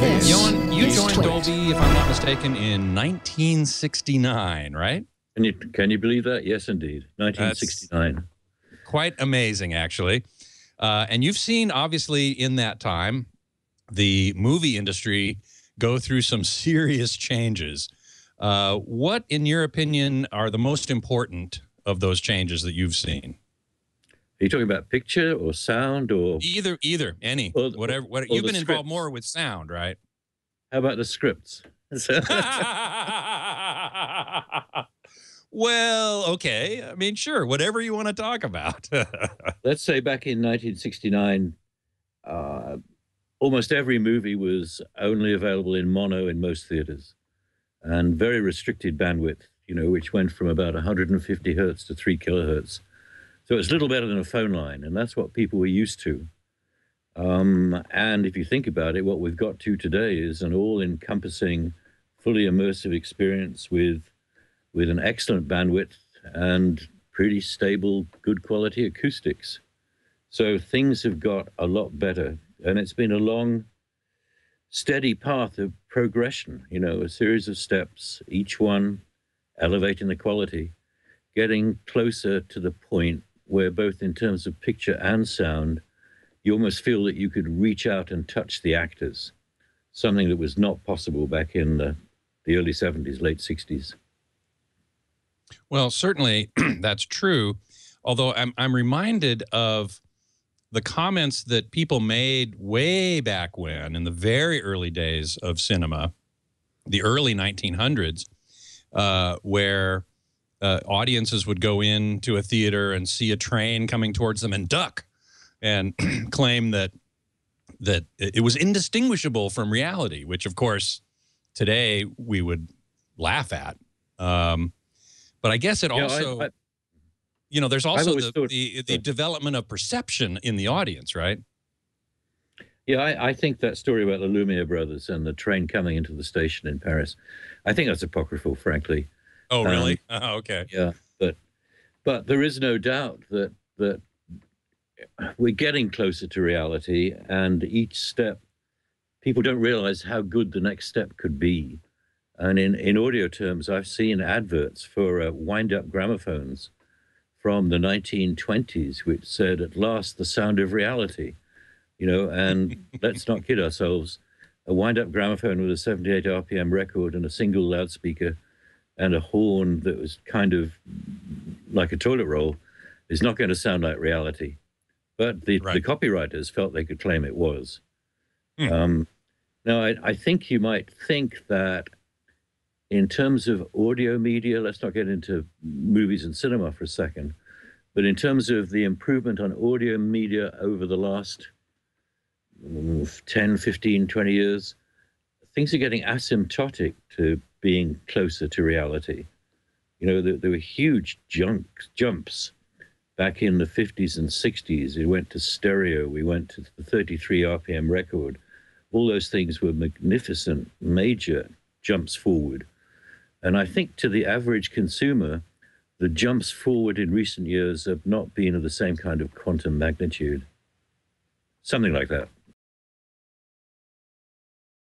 Ioan, you joined Dolby, if I'm not mistaken, in 1969, right? Can you believe that? Yes, indeed. 1969. That's quite amazing, actually. And you've seen, obviously, in that time, the movie industry go through some serious changes. What, in your opinion, are the most important of those changes that you've seen? Are you talking about picture or sound or Either, any, whatever. You've been involved more with sound, right? How about the scripts? Well, okay. I mean, sure, whatever you want to talk about. Let's say back in 1969, almost every movie was only available in mono in most theaters, and very restricted bandwidth, which went from about 150 hertz to 3 kilohertz. So it's little better than a phone line, and that's what people were used to. And if you think about it, what we've got to today is an all-encompassing, fully immersive experience with an excellent bandwidth and pretty stable, good quality acoustics. So things have got a lot better, and it's been a long, steady path of progression, a series of steps, each one elevating the quality, getting closer to the point where both in terms of picture and sound, you almost feel that you could reach out and touch the actors, something that was not possible back in the early 70s, late 60s. Well, certainly that's true, although I'm reminded of the comments that people made way back when, in the very early days of cinema, the early 1900s, where audiences would go into a theater and see a train coming towards them and duck and claim that it was indistinguishable from reality, which, of course, today we would laugh at. But I guess it also, there's also the development of perception in the audience, right? Yeah, I think that story about the Lumiere brothers and the train coming into the station in Paris, I think that's apocryphal, frankly. Oh, really? Okay. Yeah, but there is no doubt that we're getting closer to reality, and each step, people don't realize how good the next step could be. And in audio terms, I've seen adverts for wind-up gramophones from the 1920s, which said, "At last, the sound of reality." And let's not kid ourselves. A wind-up gramophone with a 78 RPM record and a single loudspeaker and a horn that was kind of like a toilet roll is not going to sound like reality. But the copywriters felt they could claim it was. Now, I think you might think that in terms of audio media, let's not get into movies and cinema for a second, but in terms of the improvement on audio media over the last 10, 15, 20 years, things are getting asymptotic to being closer to reality. There were huge jumps back in the 50s and 60s. We went to stereo, we went to the 33 RPM record. All those things were magnificent, major jumps forward. And I think to the average consumer, the jumps forward in recent years have not been of the same kind of quantum magnitude. Something like that.